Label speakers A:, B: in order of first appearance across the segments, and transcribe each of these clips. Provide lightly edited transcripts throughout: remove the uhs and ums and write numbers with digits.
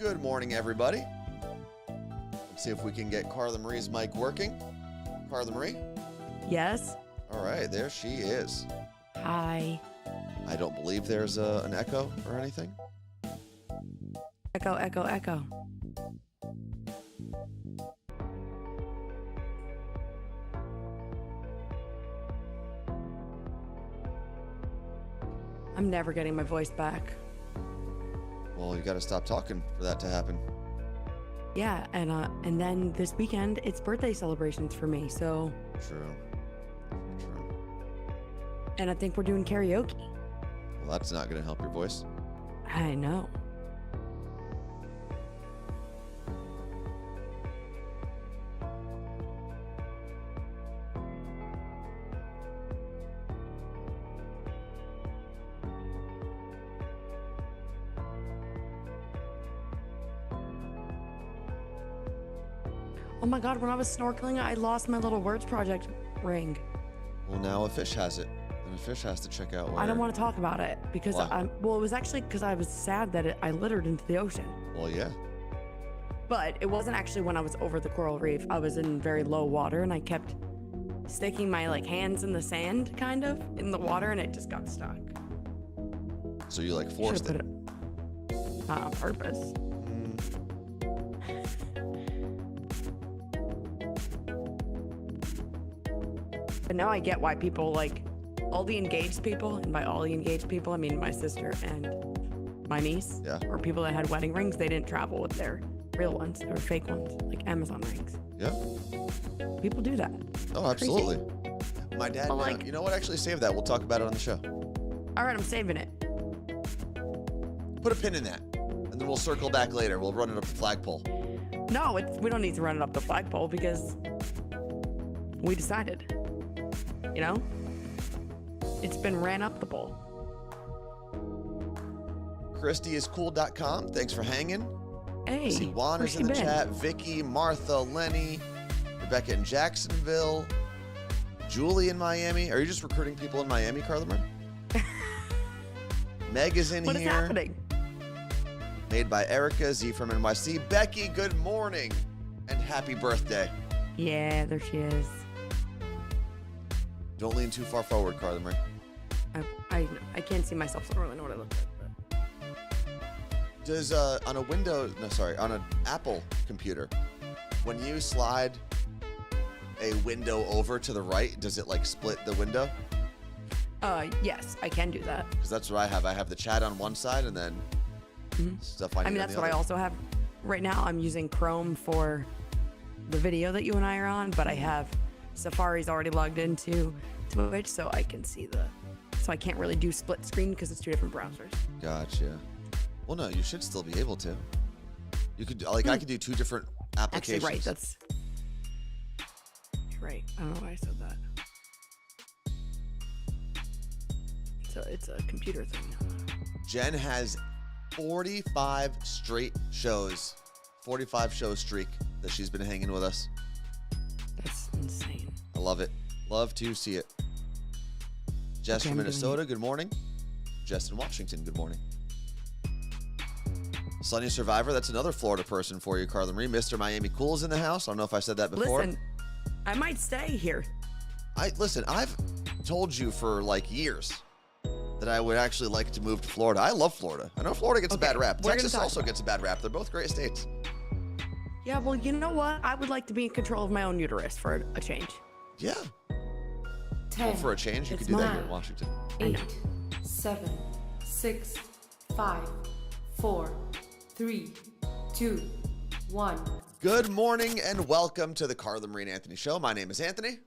A: Good morning, everybody. Let's see if we can get Carla Marie's mic working. Carla Marie?
B: Yes.
A: All right, there she is.
B: Hi.
A: I don't believe there's an echo or anything.
B: Echo, echo, echo. I'm never getting my voice back.
A: Well, you got to stop talking for that to happen.
B: Yeah, and then this weekend it's birthday celebrations for me, so.
A: True.
B: And I think we're doing karaoke.
A: Well, that's not going to help your voice.
B: I know. Oh my God, when I was snorkeling, I lost my little Words Project ring.
A: Well, now a fish has it. And a fish has to check out where...
B: I don't want to talk about it because
A: Why?
B: it was actually because I was sad that I littered into the ocean.
A: Well, yeah.
B: But it wasn't actually when I was over the coral reef. I was in very low water and I kept sticking my hands in the sand, kind of, in the water, and it just got stuck.
A: So you forced it.
B: Not on purpose. But now I get why people all the engaged people, and by all the engaged people, I mean my sister and my niece, or people that had wedding rings, they didn't travel with their real ones. They were fake ones, like Amazon rings.
A: Yeah.
B: People do that.
A: Oh, absolutely. My dad,
B: Well,
A: you know what? Actually, save that. We'll talk about it on the show.
B: All right, I'm saving it.
A: Put a pin in that, and then we'll circle back later. We'll run it up the flagpole.
B: No, we don't need to run it up the flagpole because we decided. You know? It's been ran up the pole.
A: ChristyIsCool.com. Thanks for hanging.
B: Hey,
A: See, Juan is in the chat. Vicky, Martha, Lenny, Rebecca in Jacksonville, Julie in Miami. Are you just recruiting people in Miami, Carla Marie? Meg is in
B: What
A: here.
B: is happening?
A: Made by Erica, Z from NYC. Becky, good morning and happy birthday.
B: Yeah, there she is.
A: Don't lean too far forward, Carla Marie.
B: I can't see myself, so I don't really know what I look like. But.
A: Does on an Apple computer, when you slide a window over to the right, does it split the window?
B: Yes, I can do that.
A: Because that's what I have. I have the chat on one side and then stuff I need on
B: that's
A: the
B: what
A: other.
B: I also have. Right now, I'm using Chrome for the video that you and I are on, but I have Safari's already logged into Twitch, so I can see so I can't really do split screen because it's two different browsers.
A: Gotcha. Well, no, you should still be able to. You could I could do two different applications.
B: Actually, right. You're right. I don't know why I said that. It's a computer thing.
A: Jen has 45 straight shows, 45 show streak that she's been hanging with us.
B: That's insane.
A: I love it. Love to see it. Jess from Minnesota, good morning. Jess in Washington, good morning. Sunny Survivor, that's another Florida person for you, Carla Marie. Mr. Miami Cool is in the house. I don't know if I said that before.
B: Listen, I might stay here.
A: Listen, I've told you for years that I would actually like to move to Florida. I love Florida. I know Florida gets a bad rap. Texas also gets a bad rap. They're both great states.
B: Yeah, well, you know what? I would like to be in control of my own uterus for a change.
A: Yeah.
C: 10.
A: Well, for a change, you could do that here in Washington.
C: 8, 7, 6, 5, 4, 3, 2, 1.
A: Good morning and welcome to the Carla Marie and Anthony Show. My name is Anthony.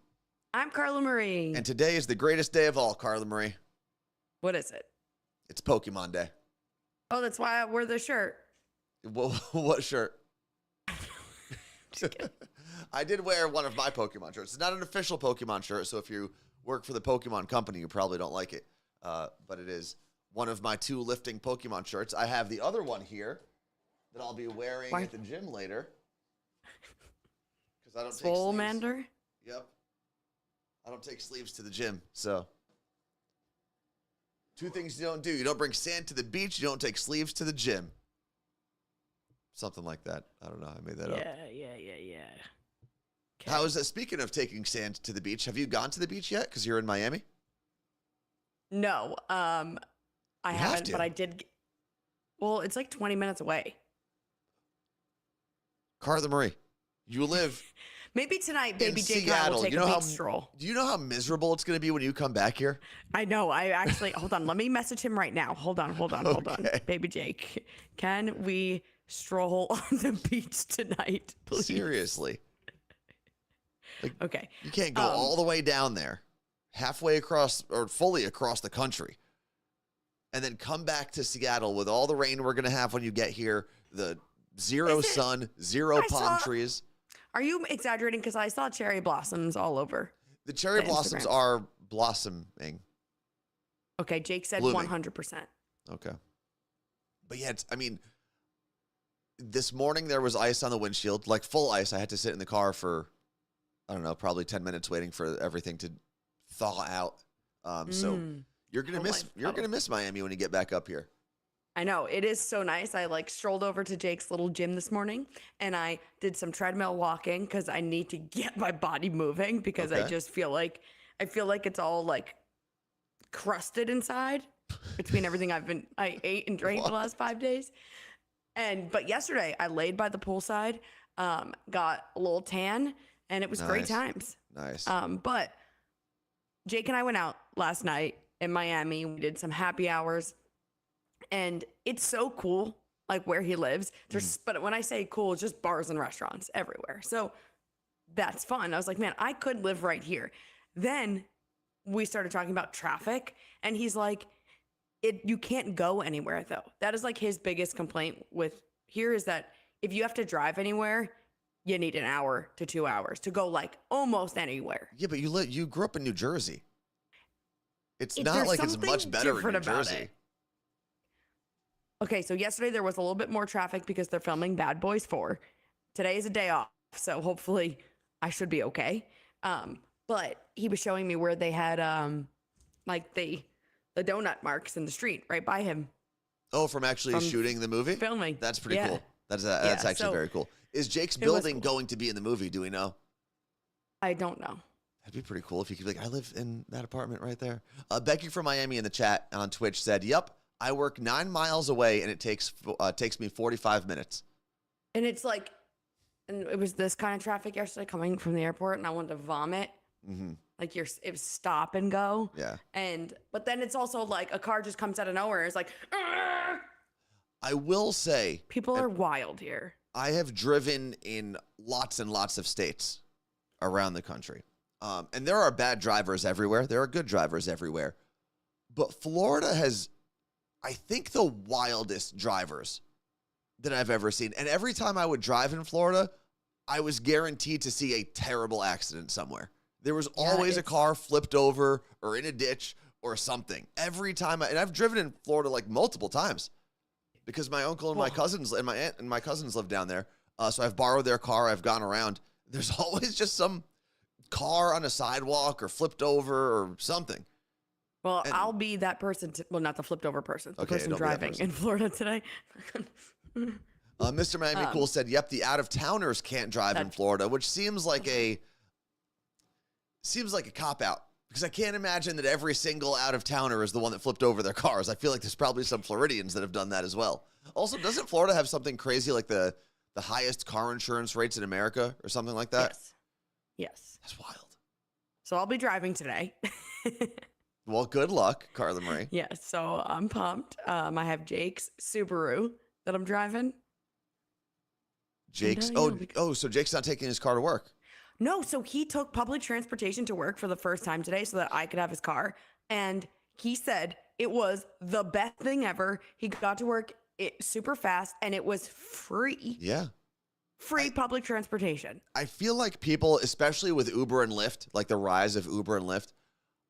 B: I'm Carla Marie.
A: And today is the greatest day of all, Carla Marie.
B: What is it?
A: It's Pokemon Day.
B: Oh, that's why I wore the shirt.
A: What shirt?
B: Just kidding.
A: I did wear one of my Pokemon shirts. It's not an official Pokemon shirt, so if you work for the Pokemon company, you probably don't like it. But it is one of my two lifting Pokemon shirts. I have the other one here that I'll be wearing at the gym later. Because I don't take sleeves.
B: Swolemander?
A: Yep. I don't take sleeves to the gym, so. Two things you don't do. You don't bring sand to the beach. You don't take sleeves to the gym. something like that. I don't know. I made that up.
B: Yeah. Okay.
A: How is that? Speaking of taking sand to the beach, have you gone to the beach yet? Because you're in Miami.
B: No, I haven't, but I did. Well, it's like 20 minutes away.
A: Carla Marie, you live.
B: Maybe tonight, baby Jake
A: Seattle.
B: and I will take a beach stroll.
A: Do you know how miserable it's going to be when you come back here?
B: I know. I actually, hold on. Let me message him right now. Hold on.
A: Okay.
B: Baby Jake, can we stroll on the beach tonight, please?
A: Seriously. Like,
B: okay.
A: You can't go all the way down there, halfway across or fully across the country, and then come back to Seattle with all the rain we're going to have when you get here, the zero sun, zero palm trees.
B: Are you exaggerating? Because I saw cherry blossoms all over.
A: The cherry blossoms are blossoming.
B: Okay, Jake said
A: Blooming.
B: 100%.
A: Okay. But yeah, this morning there was ice on the windshield, like full ice. I had to sit in the car for, I don't know, probably 10 minutes waiting for everything to thaw out. So you're going to miss Miami when you get back up here.
B: I know. It is so nice. I strolled over to Jake's little gym this morning and I did some treadmill walking because I need to get my body moving because I just feel like it's all crusted inside between everything I ate and drank the last 5 days. But yesterday I laid by the poolside, got a little tan, and it was great times.
A: Nice.
B: But Jake and I went out last night in Miami. We did some happy hours. And it's so cool, where he lives. But when I say cool, it's just bars and restaurants everywhere. So that's fun. I was like, man, I could live right here. Then we started talking about traffic, and he's like, you can't go anywhere though. That is his biggest complaint with here is that if you have to drive anywhere, you need an hour to 2 hours to go almost anywhere.
A: Yeah, but you grew up in New Jersey. It's not like it's much better in New Jersey.
B: Okay, so yesterday there was a little bit more traffic because they're filming Bad Boys 4. Today is a day off, so hopefully I should be okay. But he was showing me where they had the donut marks in the street right by him.
A: Oh, from shooting the movie?
B: Filming.
A: That's pretty cool. That's actually very cool. Is Jake's building going to be in the movie? Do we know?
B: I don't know.
A: That'd be pretty cool if you could be I live in that apartment right there. Becky from Miami in the chat on Twitch said, yep, I work 9 miles away and it takes me 45 minutes. And
B: it's and it was this kind of traffic yesterday coming from the airport and I wanted to vomit.
A: Mm-hmm.
B: It was stop and go.
A: Yeah.
B: But then it's also a car just comes out of nowhere. It's Argh!
A: I will say.
B: People are wild here.
A: I have driven in lots and lots of states around the country. And there are bad drivers everywhere. There are good drivers everywhere. But Florida has, I think, the wildest drivers that I've ever seen. And every time I would drive in Florida, I was guaranteed to see a terrible accident somewhere. There was always a car flipped over or in a ditch or something. Every time. And I've driven in Florida multiple times because my uncle and my cousins and my aunt and my cousins live down there. So I've borrowed their car. I've gone around. There's always just some car on a sidewalk or flipped over or something.
B: Well, I'll be that person. Not the flipped over person. The person driving in Florida today.
A: Mr. Miami Cool said, yep, the out-of-towners can't drive in Florida, which seems like a cop-out. Because I can't imagine that every single out-of-towner is the one that flipped over their cars. I feel like there's probably some Floridians that have done that as well. Also, doesn't Florida have something crazy like the highest car insurance rates in America or something like that?
B: Yes.
A: That's wild.
B: So I'll be driving today.
A: Well, good luck, Carla Marie.
B: Yeah, so I'm pumped. I have Jake's Subaru that I'm driving.
A: Jake's so Jake's not taking his car to work.
B: No, so he took public transportation to work for the first time today so that I could have his car. And he said it was the best thing ever. He got to work super fast and it was free.
A: Yeah.
B: Free public transportation.
A: I feel like people, especially with Uber and Lyft, like the rise of Uber and Lyft,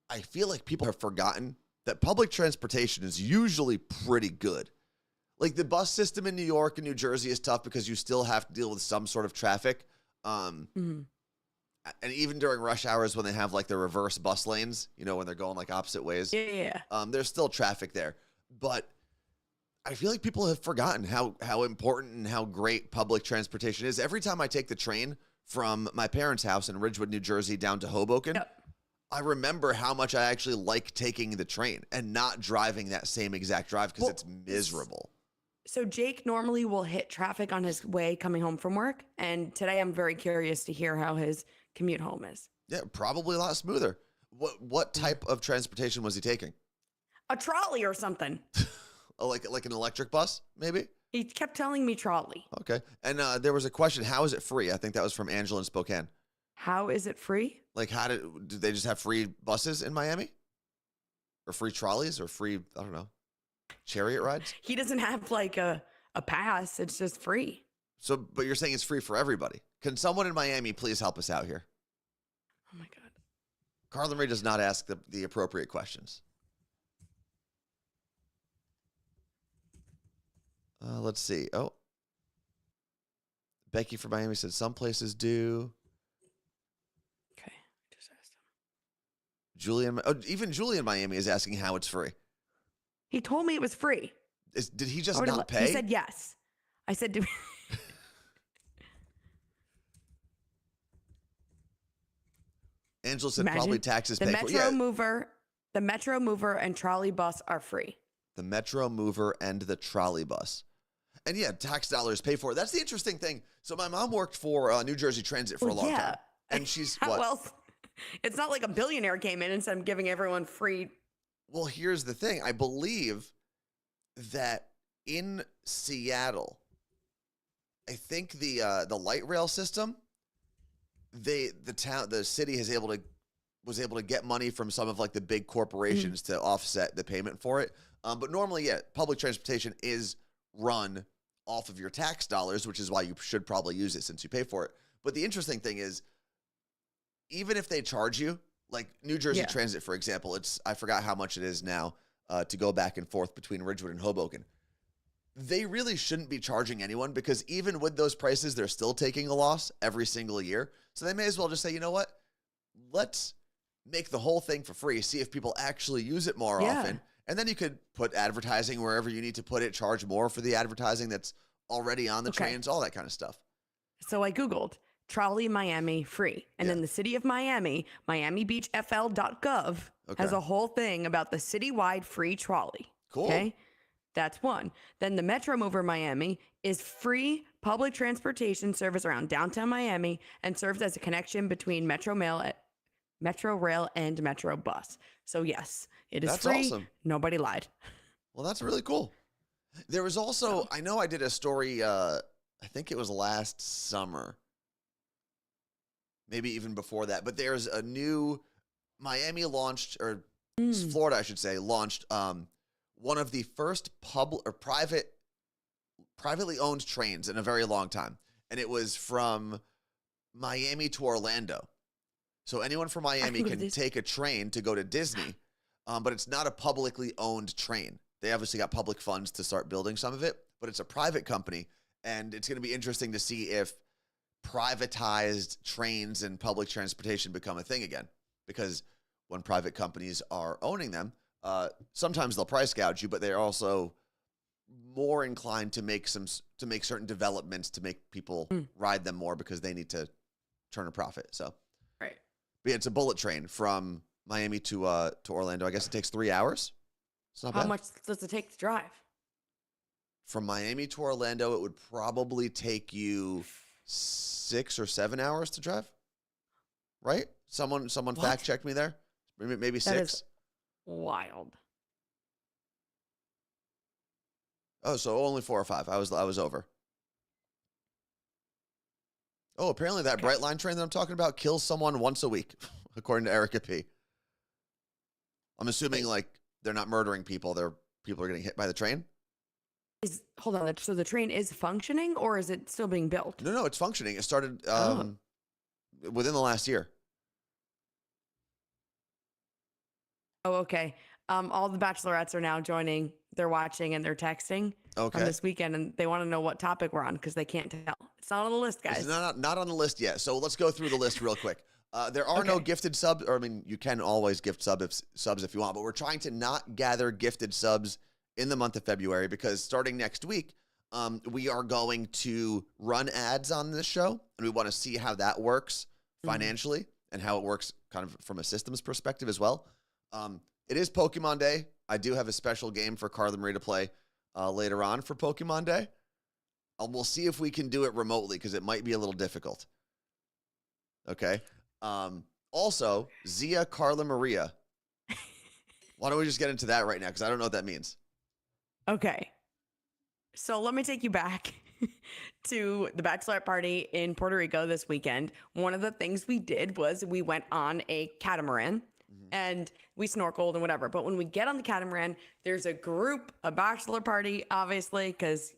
A: I feel like people have forgotten that public transportation is usually pretty good. Like the bus system in New York and New Jersey is tough because you still have to deal with some sort of traffic. And even during rush hours when they have the reverse bus lanes, when they're going opposite ways.
B: Yeah.
A: There's still traffic there. But I feel like people have forgotten how important and how great public transportation is. Every time I take the train from my parents' house in Ridgewood, New Jersey, down to Hoboken, I remember how much I actually like taking the train and not driving that same exact drive because it's miserable.
B: So Jake normally will hit traffic on his way coming home from work. And today I'm very curious to hear how his commute home is.
A: Yeah, probably a lot smoother. What type of transportation was he taking?
B: A trolley or something.
A: Like an electric bus, maybe?
B: He kept telling me trolley.
A: Okay. And there was a question, how is it free? I think that was from Angela in Spokane.
B: How is it free?
A: Like, did they just have free buses in Miami? Or free trolleys? Or free, I don't know, chariot rides?
B: He doesn't have like a pass. It's just free.
A: So, but you're saying it's free for everybody. Can someone in Miami please help us out here?
B: Oh my God.
A: Carla Marie does not ask the appropriate questions. Let's see. Oh. Becky from Miami said some places do.
B: Okay. Just asked him.
A: Even Julie in Miami is asking how it's free.
B: He told me it was free.
A: Did he just not pay?
B: He said yes. I said,
A: Angela said probably taxes pay for.
B: The Metro Mover and trolley bus are free.
A: The Metro Mover and the trolley bus. And yeah, tax dollars pay for it. That's the interesting thing. So my mom worked for New Jersey Transit for a long time. And she's what?
B: Well, it's not like a billionaire came in and said, I'm giving everyone free.
A: Well, here's the thing. I believe that in Seattle, I think the light rail system, the city was able to get money from some of like the big corporations to offset the payment for it. But normally, yeah, public transportation is run off of your tax dollars, which is why you should probably use it since you pay for it. But the interesting thing is, even if they charge you, like New Jersey Transit, for example, I forgot how much it is now to go back and forth between Ridgewood and Hoboken. They really shouldn't be charging anyone because even with those prices, they're still taking a loss every single year. So they may as well just say, you know what? Let's make the whole thing for free, see if people actually use it more often. And then you could put advertising wherever you need to put it, charge more for the advertising that's already on the trains, all that kind of stuff.
B: So I Googled trolley Miami free. And then the city of Miami, miamibeachfl.gov has a whole thing about the citywide free trolley.
A: Cool.
B: Okay. That's one. Then the Metro Mover Miami is free public transportation service around downtown Miami and serves as a connection between Metro Rail and Metro Bus. So yes, it is free. Awesome. Nobody lied.
A: Well, that's really cool. There was also, I know I did a story, I think it was last summer, maybe even before that, but there's a new Miami launched, or Florida, I should say, launched one of the first privately owned trains in a very long time. And it was from Miami to Orlando. So anyone from Miami can take a train to go to Disney, but it's not a publicly owned train. They obviously got public funds to start building some of it, but it's a private company. And it's going to be interesting to see if privatized trains and public transportation become a thing again. Because when private companies are owning them, sometimes they'll price gouge you, but they're also more inclined to make certain developments to make people ride them more because they need to turn a profit. So,
B: right.
A: But yeah, it's a bullet train from Miami to Orlando. I guess it takes 3 hours. It's not bad.
B: How much does it take to drive?
A: From Miami to Orlando, it would probably take you 6 or 7 hours to drive. Right? Someone fact checked me there. Maybe 6.
B: That is wild.
A: Oh, so only 4 or 5. I was over. Oh, apparently that Bright Line train that I'm talking about kills someone once a week, according to Erica P. I'm assuming like they're not murdering people; people are getting hit by the train.
B: Hold on. So the train is functioning, or is it still being built?
A: No, it's functioning. It started within the last year.
B: Oh, okay. All the bachelorettes are now joining. They're watching and they're texting on this weekend, and they want to know what topic we're on because they can't tell. It's not on the list, guys.
A: It's not on the list yet. So let's go through the list real quick. There are no gifted subs, or I mean, you can always gift subs if you want, but we're trying to not gather gifted subs in the month of February because starting next week, we are going to run ads on this show, and we want to see how that works financially and how it works kind of from a systems perspective as well. It is Pokemon Day. I do have a special game for Carla Marie to play later on for Pokemon Day. We'll see if we can do it remotely because it might be a little difficult. Okay. Also, Zia Carla Maria. Why don't we just get into that right now? Because I don't know what that means.
B: Okay. So let me take you back to the bachelorette party in Puerto Rico this weekend. One of the things we did was we went on a catamaran and we snorkeled and whatever. But when we get on the catamaran, there's a group, a bachelor party, obviously, because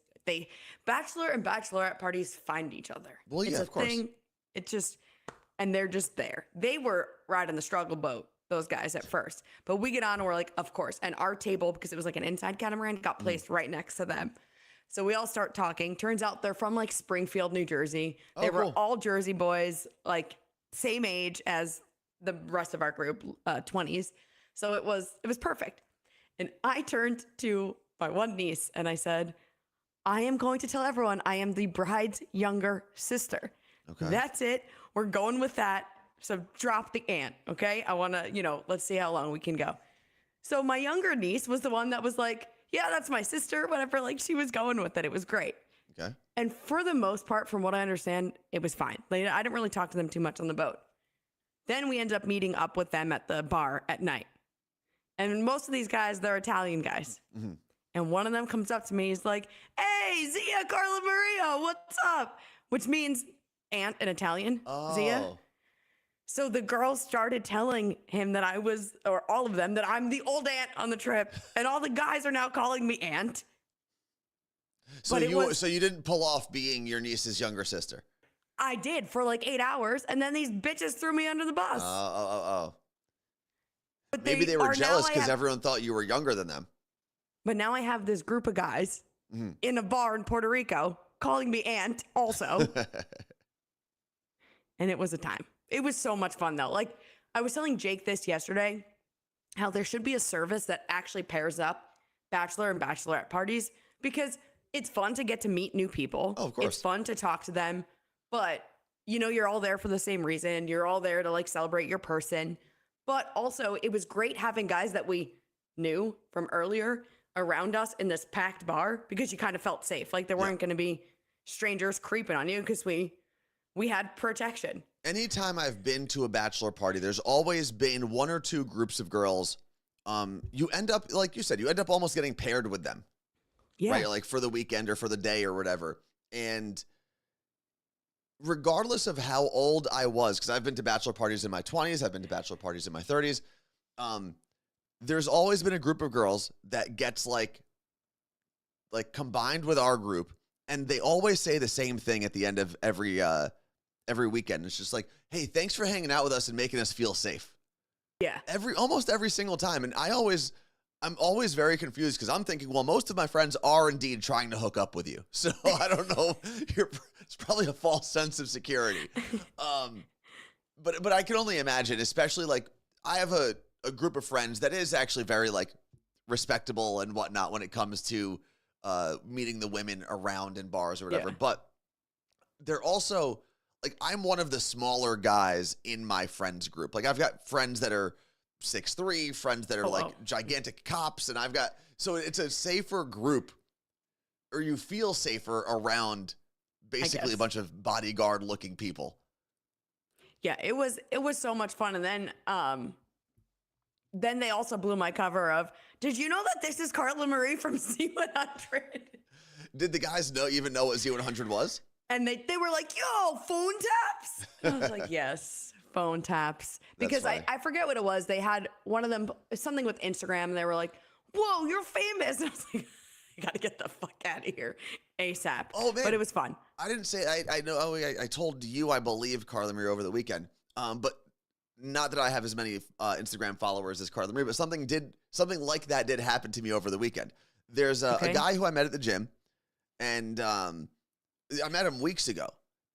B: bachelor and bachelorette parties find each other.
A: Well, yeah,
B: it's a
A: of course.
B: thing. It's just, and they're just there. They were riding the struggle boat, those guys at first. But we get on and we're like, of course. And our table, because it was like an inside catamaran, got placed right next to them. So we all start talking. Turns out they're from like Springfield, New Jersey. They were all Jersey boys, like same age as the rest of our group, 20s. So it was perfect. And I turned to my one niece and I said, I am going to tell everyone I am the bride's younger sister. Okay. That's it. We're going with that. So drop the aunt. Okay. I want to, let's see how long we can go. So my younger niece was the one that was like, yeah, that's my sister, whatever. Like she was going with it. It was great.
A: Okay.
B: And for the most part, from what I understand, it was fine. Like, I didn't really talk to them too much on the boat. Then we ended up meeting up with them at the bar at night. And most of these guys, they're Italian guys. Mm-hmm. And one of them comes up to me. He's like, hey, Zia, Carla Maria, what's up? Which means aunt in Italian, Zia. So the girls started telling him that I was, or all of them, that I'm the old aunt on the trip. And all the guys are now calling me aunt.
A: So so you didn't pull off being your niece's younger sister?
B: I did for like 8 hours. And then these bitches threw me under the bus.
A: But maybe they were jealous because everyone thought you were younger than them.
B: But now I have this group of guys in a bar in Puerto Rico calling me aunt also. And it was a time. It was so much fun though. Like I was telling Jake this yesterday, how there should be a service that actually pairs up bachelor and bachelorette parties because it's fun to get to meet new people.
A: Oh, of course.
B: It's fun to talk to them, but you're all there for the same reason. You're all there to like celebrate your person. But also it was great having guys that we knew from earlier around us in this packed bar because you kind of felt safe. Like there weren't going to be strangers creeping on you because we had protection.
A: Anytime I've been to a bachelor party, there's always been one or two groups of girls. You end up, like you said, almost getting paired with them. Yeah. Right? Like for the weekend or for the day or whatever. And regardless of how old I was, because I've been to bachelor parties in my 20s, I've been to bachelor parties in my 30s. There's always been a group of girls that gets like combined with our group, and they always say the same thing at the end of every weekend. It's just like, hey, thanks for hanging out with us and making us feel safe.
B: Yeah.
A: Almost every single time. And I'm always very confused because I'm thinking, well, most of my friends are indeed trying to hook up with you. So I don't know. It's probably a false sense of security. But I can only imagine, especially like I have a group of friends that is actually very like respectable and whatnot when it comes to meeting the women around in bars or whatever. Yeah. But they're also like, I'm one of the smaller guys in my friends group. Like I've got friends that are 6'3", friends that are gigantic cops. And so it's a safer group, or you feel safer around basically a bunch of bodyguard looking people.
B: Yeah, it was so much fun. And then they also blew my cover of, did you know that this is Carla Marie from Z100?
A: Did the guys even know what Z100 was? And
B: they were like, yo, phone taps? And I was like, yes, phone taps. Because I forget what it was. They had one of them, something with Instagram, and they were like, whoa, you're famous. And I was like, I got to get the fuck out of here ASAP. Oh, man. But it was fun.
A: I didn't say, I know, I told you, I believe, Carla Marie over the weekend. But not that I have as many Instagram followers as Carla Marie, but something like that did happen to me over the weekend. There's a guy who I met at the gym, and I met him weeks ago.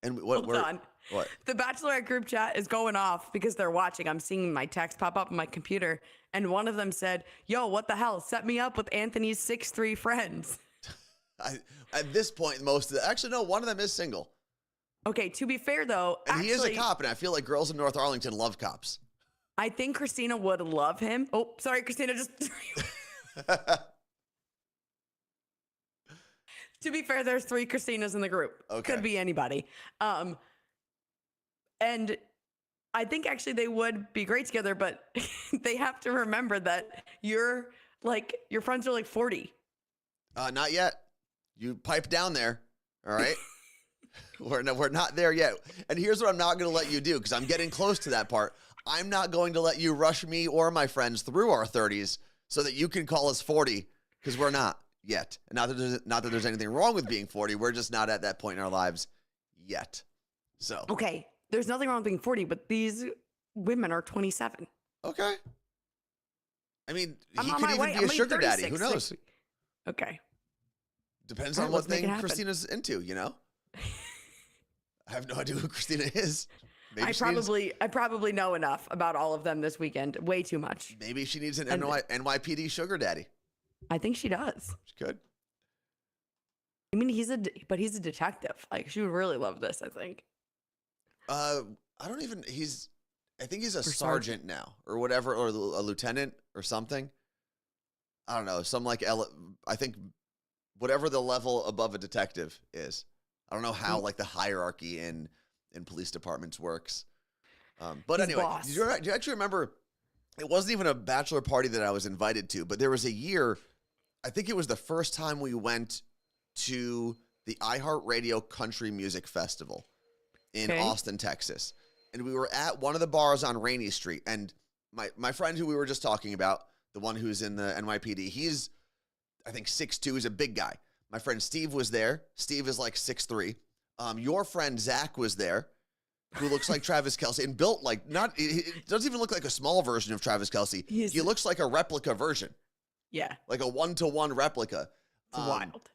A: And
B: Hold on.
A: What?
B: The Bachelorette group chat is going off because they're watching. I'm seeing my text pop up on my computer, and one of them said, "Yo, what the hell? Set me up with Anthony's 6'3" friends."
A: At this point, actually, no, one of them is single.
B: Okay, to be fair, though,
A: and he is a cop, and I feel like girls in North Arlington love cops.
B: I think Christina would love him. Oh, sorry, Christina, just... To be fair, there's 3 Christinas in the group.
A: Okay.
B: Could be anybody. And I think actually they would be great together, but they have to remember that your friends are like 40.
A: Not yet. You pipe down there. All right. We're not there yet. And here's what I'm not going to let you do, because I'm getting close to that part. I'm not going to let you rush me or my friends through our 30s so that you can call us 40, because we're not yet. And not that there's anything wrong with being 40. We're just not at that point in our lives yet. So
B: okay, there's nothing wrong with being 40, but these women are 27.
A: Okay. I mean,
B: I'm
A: he
B: on
A: could
B: my
A: even
B: way.
A: be
B: I'm
A: a
B: like
A: sugar daddy.
B: 36.
A: Who knows?
B: Okay.
A: Depends
B: All
A: on
B: right,
A: what
B: let's make it
A: thing
B: happen.
A: Christina's into, you know? I have no idea who Christina is.
B: I probably know enough about all of them this weekend. Way too much.
A: Maybe she needs an NYPD sugar daddy.
B: I think she does.
A: She could.
B: I mean, he's a detective. Like, she would really love this, I think.
A: I think he's a sergeant now or whatever, or a lieutenant or something. I don't know. I think whatever the level above a detective is. I don't know how like the hierarchy in police departments works. But
B: He's
A: anyway,
B: boss.
A: do you actually remember, it wasn't even a bachelor party that I was invited to, but there was a year, I think it was the first time we went to the iHeartRadio Country Music Festival in Austin, Texas. And we were at one of the bars on Rainey Street. And my friend who we were just talking about, the one who's in the NYPD, he's, I think, 6'2", he's a big guy. My friend Steve was there. Steve is like 6'3". Your friend Zach was there, who looks like Travis Kelce and built like it doesn't even look like a small version of Travis Kelce. He looks like a replica version.
B: Yeah.
A: Like a 1-to-1 replica.
B: It's wild.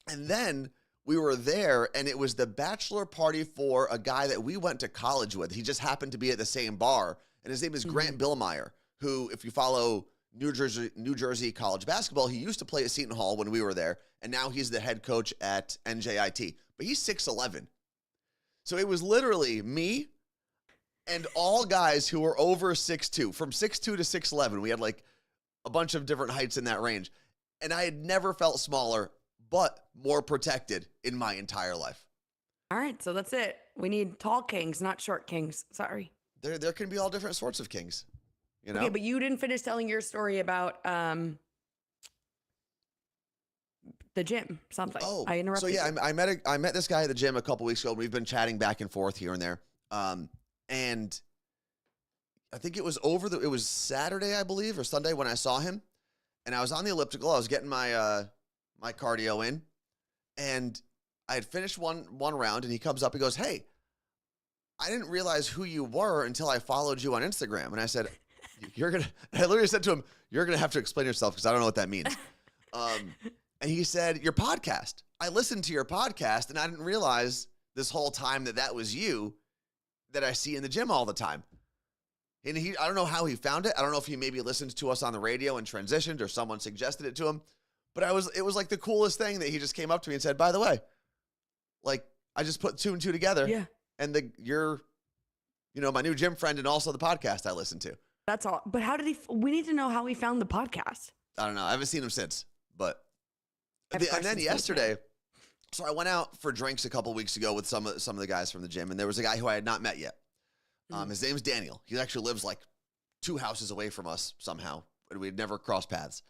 A: And then we were there, and it was the bachelor party for a guy that we went to college with. He just happened to be at the same bar, and his name is Grant Billmeyer, who, if you follow New Jersey college basketball, he used to play at Seton Hall when we were there, and now he's the head coach at NJIT. But he's 6'11". So it was literally me and all guys who were over 6'2". From 6'2" to 6'11". We had like a bunch of different heights in that range. And I had never felt smaller, but more protected in my entire life.
B: All right, so that's it. We need tall kings, not short kings. Sorry.
A: There can be all different sorts of kings, you know?
B: Okay, but you didn't finish telling your story about the gym, something.
A: Oh,
B: I interrupted.
A: So yeah,
B: you.
A: I met this guy at the gym a couple weeks ago. We've been chatting back and forth here and there. And I think it was Saturday, I believe, or Sunday when I saw him. And I was on the elliptical. I was getting my my cardio in, and I had finished one round, and he comes up, he goes, "Hey, I didn't realize who you were until I followed you on Instagram." And I said, I literally said to him, "You're going to have to explain yourself because I don't know what that means." And he said, "Your podcast. I listened to your podcast, and I didn't realize this whole time that was you that I see in the gym all the time." And I don't know how he found it. I don't know if he maybe listened to us on the radio and transitioned, or someone suggested it to him. But it was like the coolest thing that he just came up to me and said, "By the way, like, I just put 2 and 2 together.
B: Yeah.
A: And you're, my new gym friend and also the podcast I listen to."
B: That's all. But how did we need to know how he found the podcast.
A: I don't know. I haven't seen him since, but.
B: I have
A: And then
B: questions
A: yesterday, so I went out for drinks a couple weeks ago with some of the guys from the gym, and there was a guy who I had not met yet. His name's Daniel. He actually lives like 2 houses away from us somehow, and we'd never crossed paths.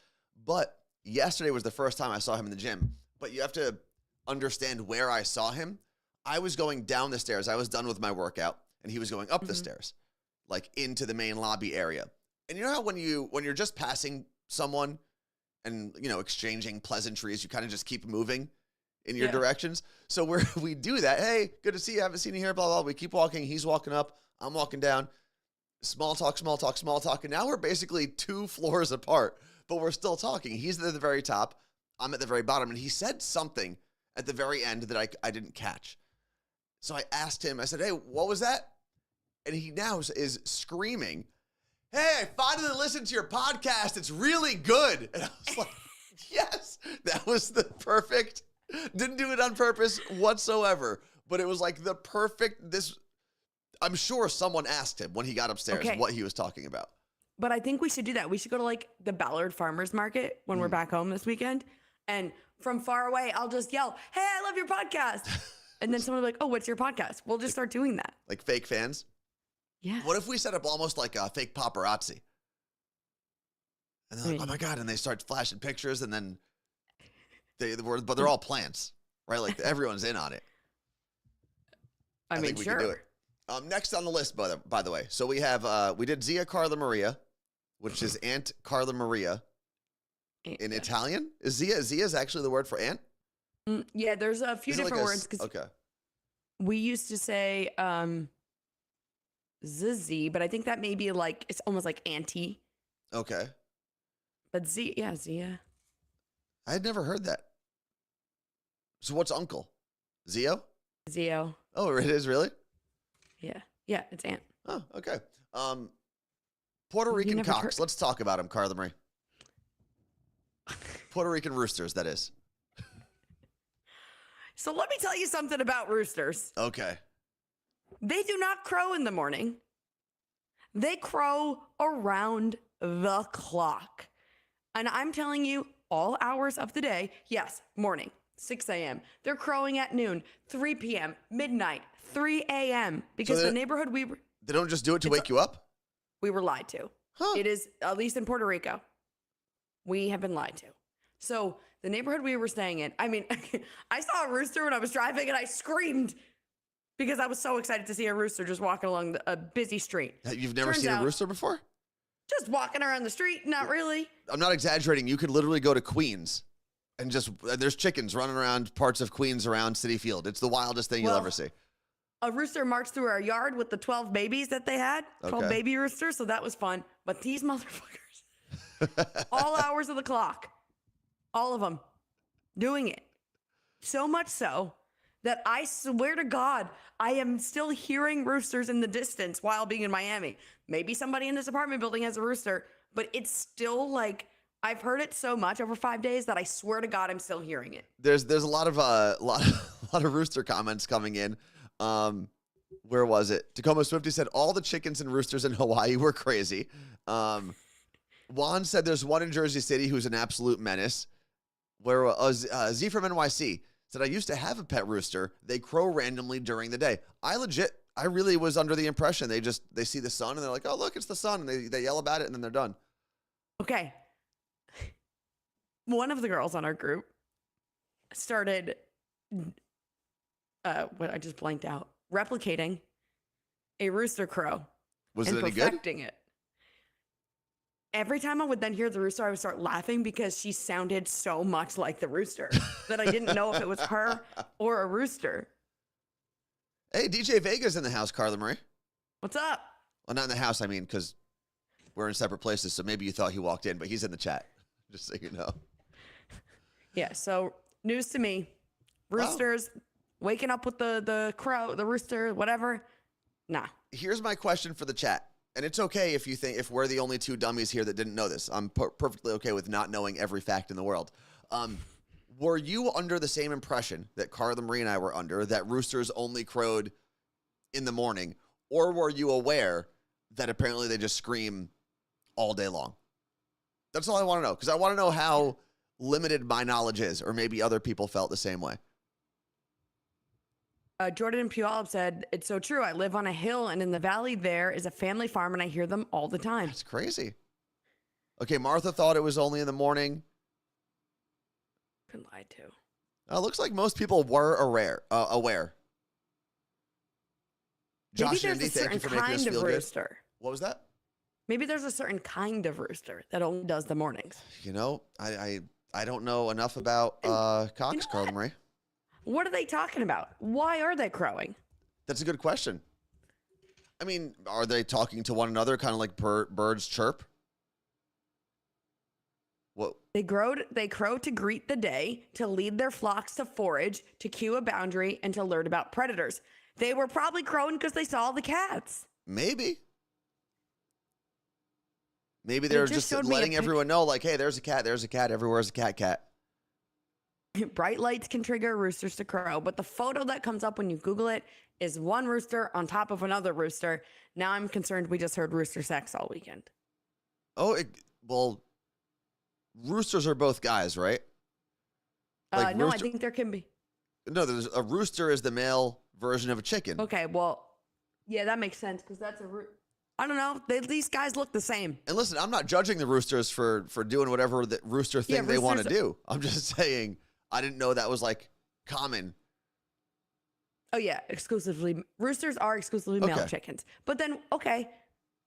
A: But yesterday was the first time I saw him in the gym. But you have to understand where I saw him. I was going down the stairs. I was done with my workout, and he was going up the stairs, like into the main lobby area. And you know how when you're just passing someone and, exchanging pleasantries, you kind of just keep moving in your directions. So we do that. "Hey, good to see you. I haven't seen you here, blah, blah. We keep walking. He's walking up. I'm walking down. Small talk, small talk, small talk. And now we're basically 2 floors apart, but we're still talking. He's at the very top. I'm at the very bottom. And he said something at the very end that I didn't catch. So I asked him, I said, hey, what was that? And he now is screaming, hey, I finally listened to your podcast. It's really good. And I was like, yes, that was the perfect, didn't do it on purpose whatsoever. But it was like the perfect, I'm sure someone asked him when he got upstairs what he was talking about.
B: But I think we should do that. We should go to like the Ballard Farmers Market when we're back home this weekend. And from far away, I'll just yell, hey, I love your podcast. And then someone will be like, oh, what's your podcast? We'll just start doing that.
A: Like fake fans?
B: Yeah.
A: What if we set up almost like a fake paparazzi? And they're like, oh my God. And they start flashing pictures and then but they're all plants, right? Like everyone's in on it.
B: I mean,
A: think we
B: sure.
A: can do it. Next on the list, by the way. So we have, we did Zia Carla Maria, which is Aunt Carla Maria in Italian. Is Zia is actually the word for aunt?
B: Yeah, there's a few different words.
A: Okay.
B: We used to say Zizzy, but I think that may be like, it's almost like auntie.
A: Okay.
B: But Zia.
A: I had never heard that. So what's uncle? Zio?
B: Zio.
A: Oh, it is really?
B: Yeah. Yeah, it's aunt.
A: Oh, okay. Puerto Rican cocks. Let's talk about them, Carla Marie. Puerto Rican roosters, that is.
B: So let me tell you something about roosters.
A: Okay.
B: They do not crow in the morning. They crow around the clock. And I'm telling you, all hours of the day, yes, morning, 6 a.m. They're crowing at noon, 3 p.m., midnight, 3 a.m. Because the neighborhood
A: they don't just do it to wake you up?
B: We were lied to. Huh. It is, at least in Puerto Rico, we have been lied to. So the neighborhood we were staying in, I mean, I saw a rooster when I was driving and I screamed because I was so excited to see a rooster just walking along a busy street.
A: You've never seen a rooster before?
B: Just walking around the street, not really.
A: I'm not exaggerating. You could literally go to Queens and there's chickens running around parts of Queens around City Field. It's the wildest thing you'll ever see.
B: A rooster marched through our yard with the 12 babies that they had, 12 baby roosters, so that was fun. But these motherfuckers, all hours of the clock, all of them, doing it. So much so that I swear to God, I am still hearing roosters in the distance while being in Miami. Maybe somebody in this apartment building has a rooster, but it's still like, I've heard it so much over 5 days that I swear to God, I'm still hearing it.
A: There's a lot of rooster comments coming in. Where was it? Tacoma Swifty said all the chickens and roosters in Hawaii were crazy. Juan said there's one in Jersey City who's an absolute menace. Where Z from NYC said I used to have a pet rooster. They crow randomly during the day. I really was under the impression they see the sun and they're like, oh look, it's the sun, and they yell about it and then they're done.
B: Okay. One of the girls on our group started what I just blanked out, replicating a rooster crow.
A: Was it any good?
B: Perfecting it. Every time I would then hear the rooster, I would start laughing because she sounded so much like the rooster that I didn't know if it was her or a rooster.
A: Hey, DJ Vega's in the house, Carla Marie.
B: What's up?
A: Well, not in the house, I mean, because we're in separate places, so maybe you thought he walked in, but he's in the chat, just so you know.
B: Yeah, so news to me. Roosters, waking up with the crow, the rooster, whatever. Nah.
A: Here's my question for the chat. And it's okay if we're the only two dummies here that didn't know this. I'm perfectly okay with not knowing every fact in the world. Were you under the same impression that Carla Marie and I were under, that roosters only crowed in the morning? Or were you aware that apparently they just scream all day long? That's all I want to know, because I want to know how limited my knowledge is, or maybe other people felt the same way.
B: Jordan and Puyallup said, it's so true. I live on a hill, and in the valley there is a family farm, and I hear them all the time.
A: That's crazy. Okay, Martha thought it was only in the morning.
B: Been lied to.
A: Looks like most people were aware. Josh and Andy, thank you for making us feel good. What was that?
B: Maybe there's a certain kind of rooster that only does the mornings.
A: You know, I don't know enough about cocks, Carla Marie.
B: What are they talking about? Why are they crowing?
A: That's a good question. I mean, are they talking to one another, kind of like birds chirp? What?
B: They crow to greet the day, to lead their flocks to forage, to cue a boundary, and to alert about predators. They were probably crowing because they saw the cats.
A: Maybe they're just letting everyone know, like, hey, there's a cat, everywhere's a cat.
B: Bright lights can trigger roosters to crow, but the photo that comes up when you Google it is one rooster on top of another rooster. Now I'm concerned we just heard rooster sex all weekend.
A: Oh, well, roosters are both guys, right? Like
B: no, I think there can be.
A: No, there's a rooster is the male version of a chicken.
B: Okay, well, yeah, that makes sense because that's I don't know. These guys look the same.
A: And listen, I'm not judging the roosters for doing whatever the rooster thing they want to do. I'm just saying I didn't know that was like common.
B: Oh, yeah, exclusively. Roosters are exclusively male chickens. But then, okay,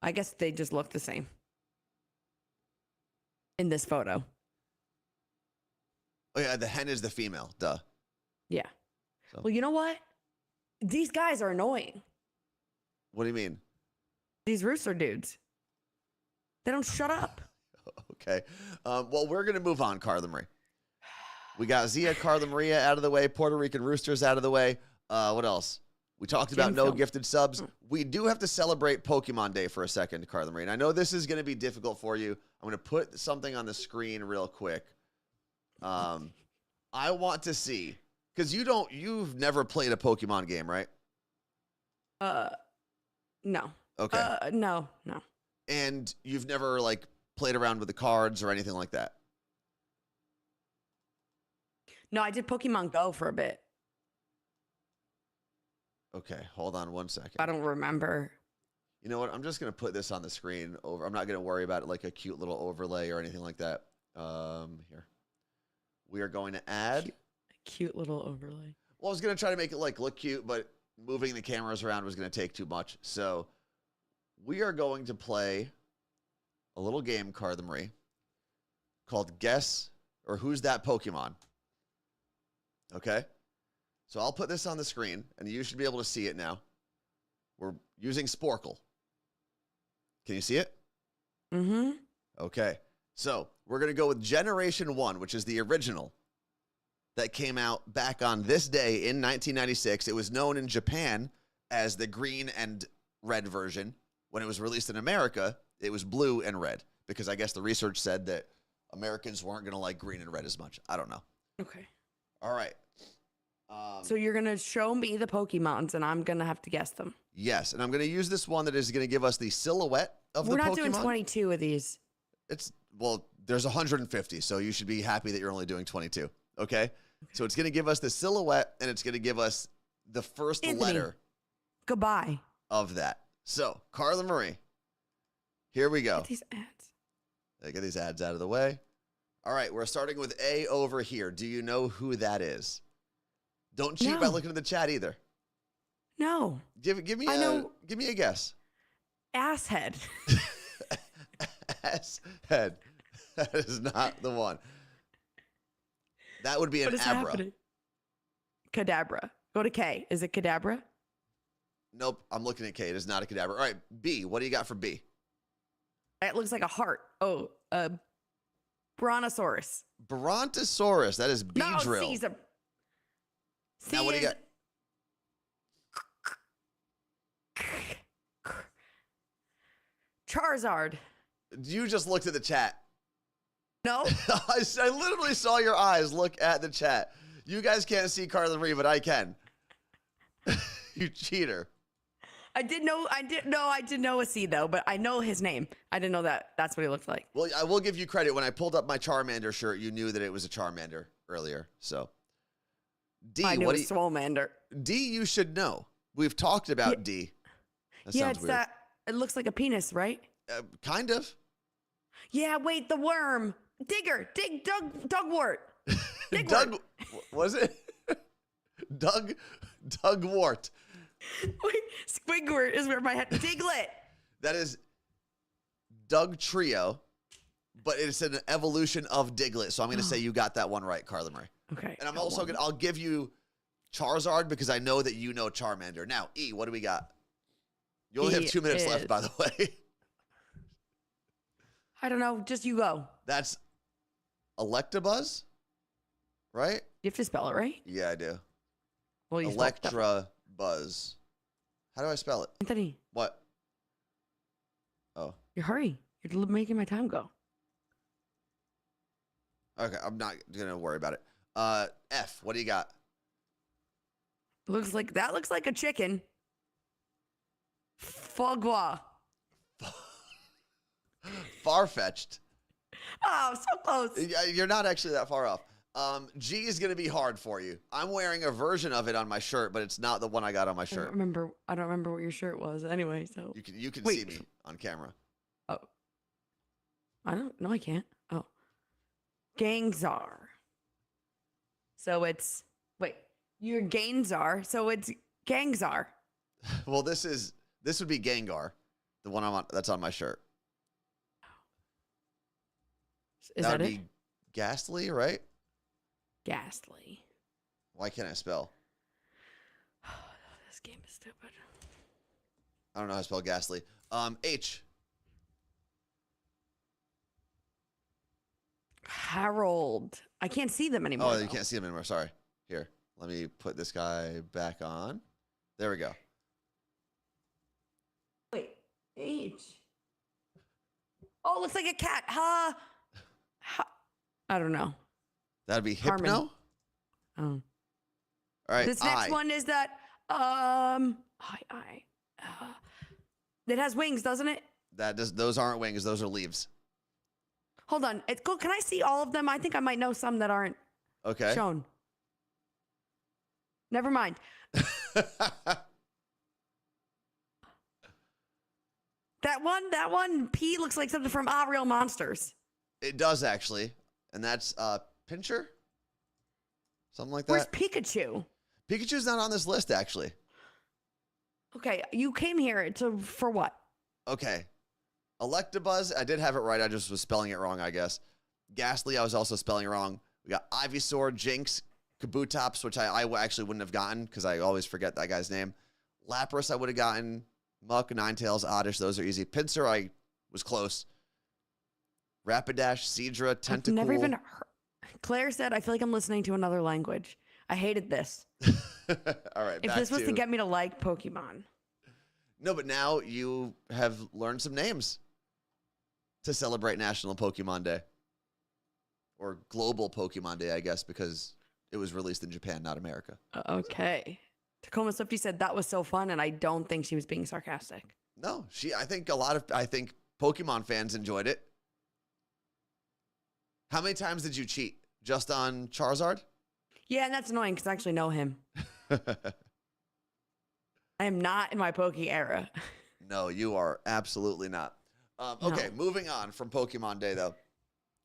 B: I guess they just look the same in this photo.
A: Oh, yeah, the hen is the female. Duh.
B: Yeah.
A: So.
B: Well, you know what? These guys are annoying.
A: What do you mean?
B: These rooster dudes. They don't shut up.
A: Okay. Well, we're going to move on, Carla Marie. We got Zia, Carla Maria out of the way, Puerto Rican roosters out of the way. What else? We talked about no gifted subs. We do have to celebrate Pokemon Day for a second, Carla Marie. And I know this is going to be difficult for you. I'm going to put something on the screen real quick. I want to see, because you've never played a Pokemon game, right?
B: No.
A: Okay.
B: No.
A: And you've never like played around with the cards or anything like that?
B: No, I did Pokemon Go for a bit.
A: Okay, hold on one second.
B: I don't remember.
A: You know what? I'm just going to put this on the screen. I'm not going to worry about it like a cute little overlay or anything like that. Here. We are going to add.
B: Cute little overlay.
A: Well, I was going to try to make it like look cute, but moving the cameras around was going to take too much. So we are going to play a little game, Carla Marie, called Guess or Who's That Pokemon? Okay? So I'll put this on the screen, and you should be able to see it now. We're using Sporkle. Can you see it?
B: Mm-hmm.
A: Okay. So we're going to go with Generation 1, which is the original that came out back on this day in 1996. It was known in Japan as the green and red version. When it was released in America, it was blue and red, because I guess the research said that Americans weren't going to like green and red as much. I don't know.
B: Okay.
A: All right.
B: So you're going to show me the Pokemons, and I'm going to have to guess them.
A: Yes, and I'm going to use this one that is going to give us the silhouette of the Pokemon.
B: We're not doing 22 of these.
A: Well, there's 150, so you should be happy that you're only doing 22, okay? So it's going to give us the silhouette, and it's going to give us the first letter.
B: Goodbye.
A: Of that. So, Carla Marie, here we go.
B: Get these ads.
A: Get these ads out of the way. All right, we're starting with A over here. Do you know who that is? Don't cheat by looking at the chat either.
B: No.
A: Give me a guess.
B: Asshead.
A: Asshead. That is not the one. That would be an Abra. Happening?
B: Kadabra. Go to K. Is it Kadabra?
A: Nope. I'm looking at K. It is not a Kadabra. All right, B. What do you got for B?
B: It looks like a heart. Oh, Brontosaurus.
A: Brontosaurus. That is Beedrill.
B: No, Caesar.
A: Now, what do you got?
B: Charizard.
A: You just looked at the chat.
B: No.
A: I literally saw your eyes look at the chat. You guys can't see Carla Marie, but I can. You cheater.
B: I did know a C though, but I know his name. I didn't know that's what he looked like.
A: Well, I will give you credit. When I pulled up my Charmander shirt, you knew that it was a Charmander earlier. So D,
B: I knew it was Swolmander.
A: D, you should know. We've talked about D. That sounds weird.
B: It looks like a penis, right?
A: Kind of.
B: Yeah, wait, the worm. Digger. Dugwort.
A: Doug, was it? Dugwort.
B: Wait, Squigwort is where my head. Diglett.
A: That is Doug Trio, but it's an evolution of Diglett. So I'm going to say you got that one right, Carla Marie.
B: Okay.
A: And I'm also going to, I'll give you Charizard because I know that you know Charmander. Now, E, what do we got? You only have 2 minutes left, by the way.
B: I don't know. Just you go.
A: That's Electabuzz, right?
B: You have to spell it right?
A: Yeah, I do.
B: Well,
A: Electrabuzz. How do I spell it?
B: Anthony.
A: What? Oh.
B: You hurry. You're making my time go.
A: Okay, I'm not going to worry about it. F, what do you got?
B: Looks like a chicken. Foie gras.
A: Far-fetched.
B: Oh, so close.
A: You're not actually that far off. G is going to be hard for you. I'm wearing a version of it on my shirt, but it's not the one I got on my shirt.
B: I don't remember what your shirt was anyway, so.
A: You can see me on camera.
B: Oh. I can't. Oh. Gangzar. So it's, you're Gainzar, so it's Gangzar.
A: Well, this would be Gengar, the one that's on my shirt.
B: Is that it?
A: Be Ghastly, right?
B: Ghastly.
A: Why can't I spell?
B: This game is stupid.
A: I don't know how to spell Ghastly. H.
B: Harold. I can't see them anymore.
A: Oh, you can't see them anymore. Sorry. Here, let me put this guy back on. There we go.
B: Wait, H. Oh, looks like a cat. I don't know.
A: That'd be Hypno.
B: Oh.
A: All right.
B: This next one is that it has wings, doesn't it?
A: Those aren't wings. Those are leaves.
B: Hold on. Can I see all of them? I think I might know some that aren't shown. Never mind. That one P looks like something from Real Monsters.
A: It does actually. And that's Pinscher? Something like that.
B: Where's Pikachu?
A: Pikachu's not on this list actually.
B: Okay, you came here for what?
A: Okay. Electabuzz, I did have it right. I just was spelling it wrong, I guess. Ghastly, I was also spelling wrong. We got Ivysaur, Jinx, Kabutops, which I actually wouldn't have gotten because I always forget that guy's name. Lapras, I would have gotten. Muck, Ninetales, Oddish, those are easy. Pinsir, I was close. Rapidash, Seadra, Tentacool.
B: I've never even heard. Claire said, I feel like I'm listening to another language. I hated this.
A: All right,
B: if this was to get me to like Pokemon.
A: No, but now you have learned some names to celebrate National Pokemon Day. Or Global Pokemon Day, I guess, because it was released in Japan, not America.
B: Okay. Tacoma Swifty said that was so fun, and I don't think she was being sarcastic.
A: No, I think Pokemon fans enjoyed it. How many times did you cheat? Just on Charizard?
B: Yeah, and that's annoying because I actually know him. I am not in my Poke era.
A: No, you are absolutely not. Okay, moving on from Pokemon Day, though.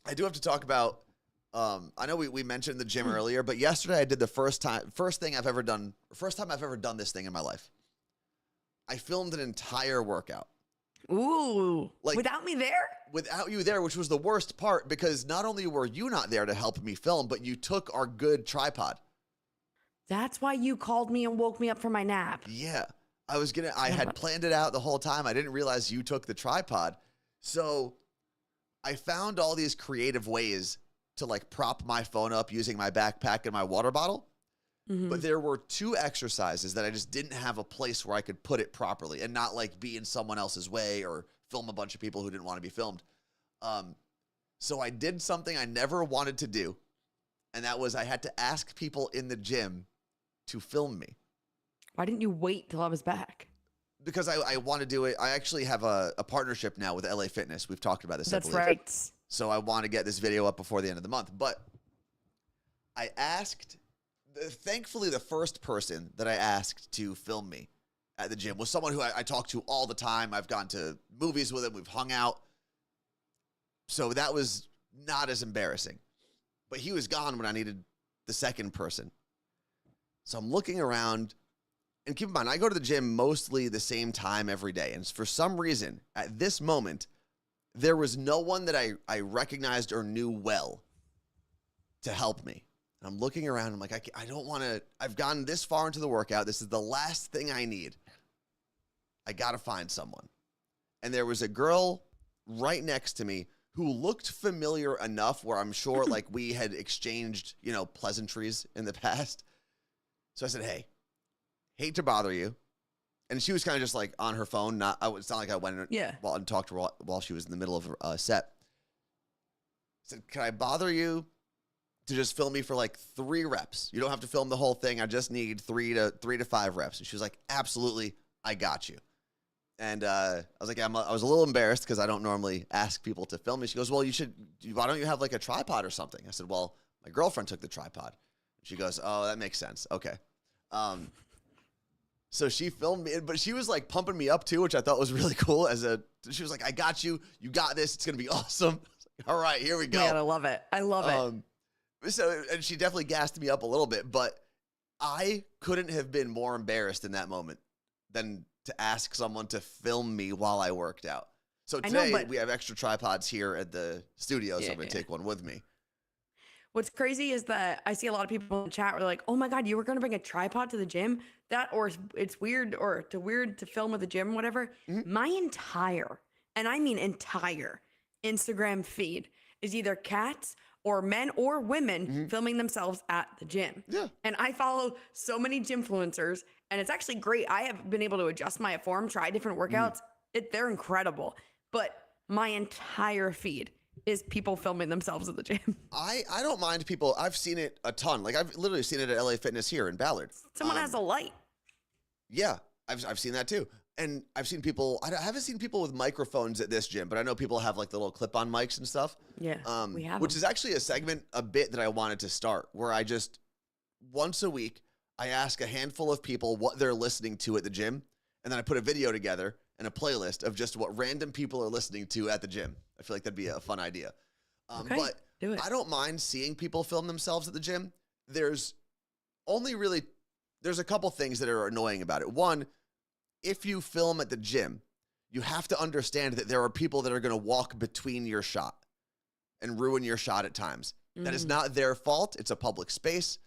A: I do have to talk about, I know we mentioned the gym earlier, but yesterday I did the first time I've ever done this thing in my life. I filmed an entire workout.
B: Ooh, without me there?
A: Without you there, which was the worst part because not only were you not there to help me film, but you took our good tripod.
B: That's why you called me and woke me up from my nap.
A: Yeah. I had planned it out the whole time. I didn't realize you took the tripod. So I found all these creative ways to prop my phone up using my backpack and my water bottle. Mm-hmm. But there were two exercises that I just didn't have a place where I could put it properly and not be in someone else's way or film a bunch of people who didn't want to be filmed. So I did something I never wanted to do. And that was I had to ask people in the gym to film me.
B: Why didn't you wait till I was back?
A: Because I want to do it. I actually have a partnership now with LA Fitness. We've talked about this.
B: That's right.
A: So I want to get this video up before the end of the month. But I asked, thankfully, the first person that I asked to film me at the gym was someone who I talk to all the time. I've gone to movies with him. We've hung out. So that was not as embarrassing. But he was gone when I needed the second person. So I'm looking around. And keep in mind, I go to the gym mostly the same time every day. And for some reason, at this moment, there was no one that I recognized or knew well to help me. And I'm looking around. I'm like, I don't want to. I've gotten this far into the workout. This is the last thing I need. I got to find someone. And there was a girl right next to me who looked familiar enough where I'm sure we had exchanged, pleasantries in the past. So I said, hey. Hate to bother you. and she was kind of just like on her phone. It's not like I went and talked to her while she was in the middle of a set. I said, can I bother you to just film me for like 3 reps? You don't have to film the whole thing. I just need 3 to 5 reps. And she was like, absolutely, I got you. And I was like, I was a little embarrassed because I don't normally ask people to film me. She goes, well, why don't you have like a tripod or something? I said, well, my girlfriend took the tripod. She goes, oh, that makes sense. Okay. So she filmed me, but she was like pumping me up too, which I thought was really cool. She was like, I got you. You got this. It's going to be awesome. Like, all right, here we go.
B: Man, I love it. I love it.
A: So, and she definitely gassed me up a little bit, but I couldn't have been more embarrassed in that moment than to ask someone to film me while I worked out. So today we have extra tripods here at the studio, so I'm going to take one with me.
B: What's crazy is that I see a lot of people in the chat were like, oh my God, you were going to bring a tripod to the gym? Or it's weird to film at the gym, whatever. Mm-hmm. My entire, and I mean entire, Instagram feed is either cats or men or women filming themselves at the gym. Yeah. And I follow so many gymfluencers, and it's actually great. I have been able to adjust my form, try different workouts. They're incredible. But my entire feed is people filming themselves at the gym.
A: I don't mind people. I've seen it a ton. Like I've literally seen it at LA Fitness here in Ballard.
B: Someone has a light.
A: Yeah, I've seen that too. And I've seen people, I haven't seen people with microphones at this gym, but I know people have like the little clip-on mics and stuff.
B: Yeah, we have
A: which is actually a bit that I wanted to start, where I just, once a week, I ask a handful of people what they're listening to at the gym, and then I put a video together and a playlist of just what random people are listening to at the gym. I feel like that'd be a fun idea.
B: Okay,
A: but
B: do it.
A: I don't mind seeing people film themselves at the gym. There's a couple things that are annoying about it. One, if you film at the gym, you have to understand that there are people that are going to walk between your shot and ruin your shot at times. That is not their fault. It's a public space.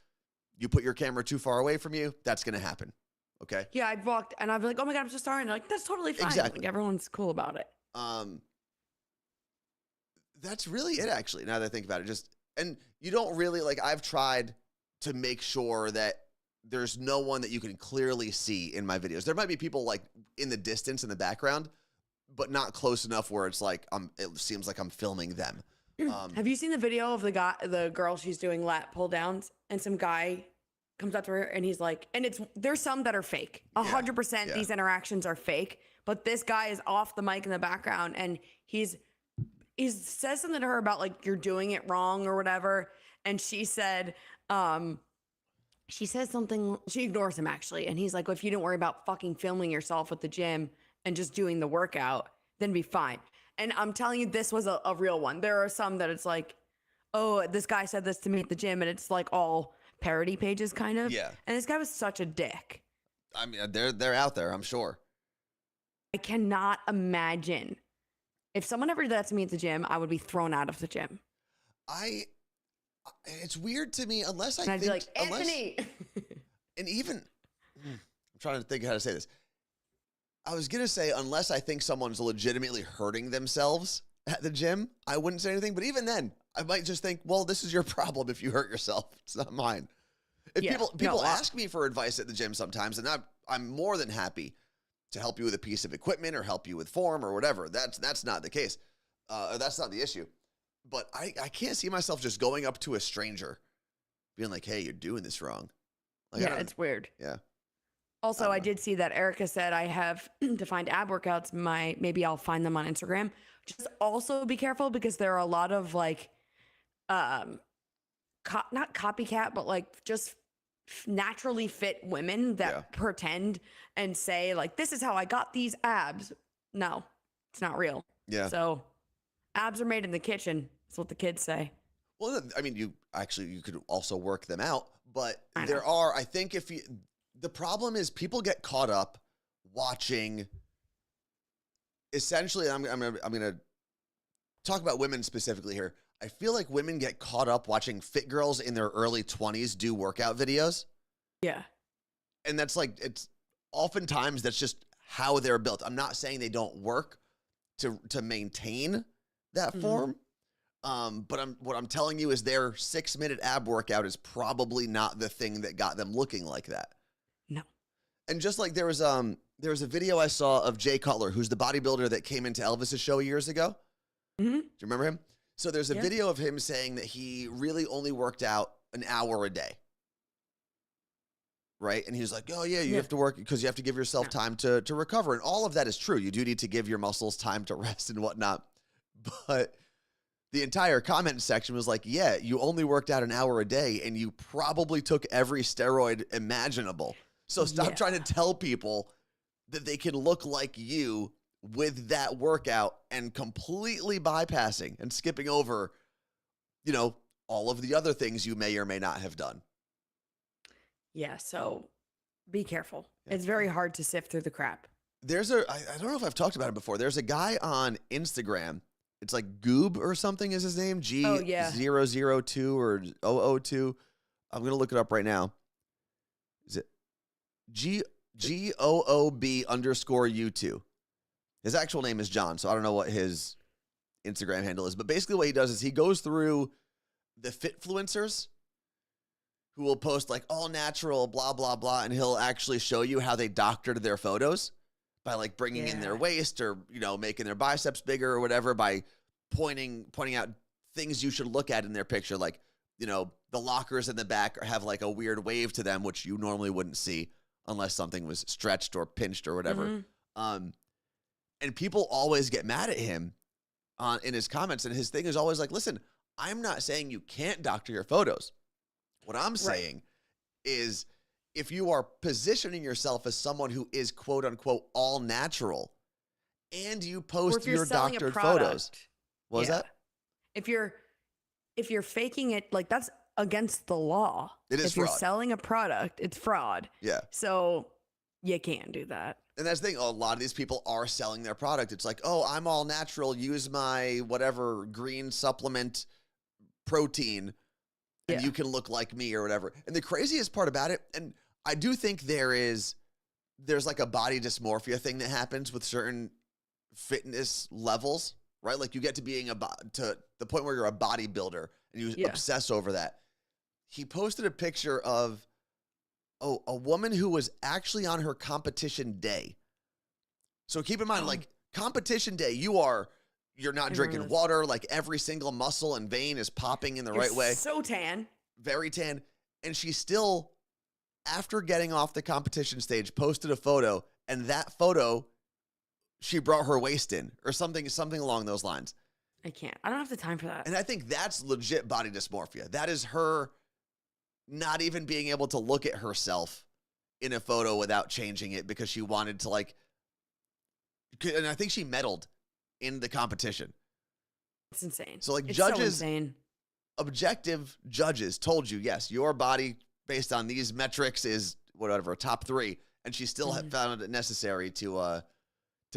A: You put your camera too far away from you, that's going to happen. Okay?
B: Yeah, I've walked and I'd be like, oh my God, I'm so sorry. And like, that's totally fine.
A: Exactly.
B: Like, everyone's cool about it.
A: That's really it, actually, now that I think about it. And you don't really, like, I've tried to make sure that there's no one that you can clearly see in my videos. There might be people like in the distance in the background, but not close enough where it's like it seems like I'm filming them.
B: Have you seen the video of the girl she's doing lat pull downs, and some guy comes up to her and he's like, and there's some that are fake. 100% these interactions are fake, but this guy is off the mic in the background and he says something to her about like, you're doing it wrong or whatever. And she said, she says something, she ignores him actually. And he's like, well, if you don't worry about fucking filming yourself at the gym and just doing the workout, then be fine. And I'm telling you, this was a real one. There are some that it's like, oh, this guy said this to me at the gym, and it's like all parody pages kind of.
A: Yeah.
B: And this guy was such a dick.
A: I mean, they're out there, I'm sure.
B: I cannot imagine. If someone ever did that to me at the gym, I would be thrown out of the gym.
A: It's weird to me unless
B: I'd be like, Anthony.
A: And even, I'm trying to think how to say this. I was going to say, unless I think someone's legitimately hurting themselves at the gym, I wouldn't say anything. But even then, I might just think, well, this is your problem if you hurt yourself. It's not mine. If people ask me for advice at the gym sometimes, and I'm more than happy to help you with a piece of equipment or help you with form or whatever. That's not the case. That's not the issue. But I can't see myself just going up to a stranger being like, hey, you're doing this wrong. Like,
B: yeah, it's weird.
A: Yeah.
B: Also, I did see that Erica said I have defined ab workouts. Maybe I'll find them on Instagram. Just also be careful because there are a lot of like, not copycat, but like just naturally fit women that pretend and say like, this is how I got these abs. No, it's not real. Yeah. So abs are made in the kitchen. That's what the kids say.
A: Well, I mean, you could also work them out, but I think the problem is people get caught up watching. Essentially, I'm gonna talk about women specifically here. I feel like women get caught up watching fit girls in their early 20s do workout videos.
B: Yeah,
A: and that's like oftentimes that's just how they're built. I'm not saying they don't work to maintain that form, but what I'm telling you is their 6-minute ab workout is probably not the thing that got them looking like that.
B: No.
A: And just like there was There's a video I saw of Jay Cutler, who's the bodybuilder that came into Elvis's show years ago.
B: Mm-hmm.
A: Do you remember him? So there's a video of him saying that he really only worked out an hour a day. Right? And he's like, oh, yeah, you have to work because you have to give yourself time to recover. And all of that is true. You do need to give your muscles time to rest and whatnot. But the entire comment section was like, yeah, you only worked out an hour a day and you probably took every steroid imaginable. So stop trying to tell people that they can look like you with that workout and completely bypassing and skipping over, you know, all of the other things you may or may not have done.
B: Yeah, so be careful. Yeah. It's very hard to sift through the crap.
A: There's I don't know if I've talked about it before. There's a guy on Instagram. It's like Goob or something is his name. G002 or 002. I'm going to look it up right now. Is it GOOB_U2? His actual name is John, so I don't know what his Instagram handle is. But basically what he does is he goes through the fitfluencers who will post like all natural, blah, blah, blah, and he'll actually show you how they doctored their photos by like bringing in their waist or, you know, making their biceps bigger or whatever by pointing out things you should look at in their picture. Like, you know, the lockers in the back have like a weird wave to them, which you normally wouldn't see unless something was stretched or pinched or whatever. Mm-hmm. And people always get mad at him in his comments. And his thing is always like, listen, I'm not saying you can't doctor your photos. What I'm saying is if you are positioning yourself as someone who is quote unquote all natural and you post your doctored photos. What was that?
B: If you're faking it, like that's against the law.
A: It is
B: if
A: fraud.
B: You're selling a product, it's fraud.
A: Yeah.
B: So you can't do that. And
A: that's the thing. A lot of these people are selling their product. It's like, oh, I'm all natural. Use my whatever green supplement protein and you can look like me or whatever. And the craziest part about it, and I do think there's like a body dysmorphia thing that happens with certain fitness levels, right? Like you get to being to the point where you're a bodybuilder and you obsess over that. He posted a picture of a woman who was actually on her competition day. So keep in mind, like competition day, you're not drinking water. Like every single muscle and vein is popping in the right way.
B: So tan.
A: Very tan. And she still, after getting off the competition stage, posted a photo. And that photo, she brought her waist in or something along those lines.
B: I can't. I don't have the time for that.
A: And I think that's legit body dysmorphia. That is her not even being able to look at herself in a photo without changing it because she wanted to like, and I think she medaled in the competition.
B: It's insane.
A: So like
B: it's
A: judges,
B: so insane.
A: Objective judges told you, yes, your body based on these metrics is whatever, top 3. And she still found it necessary to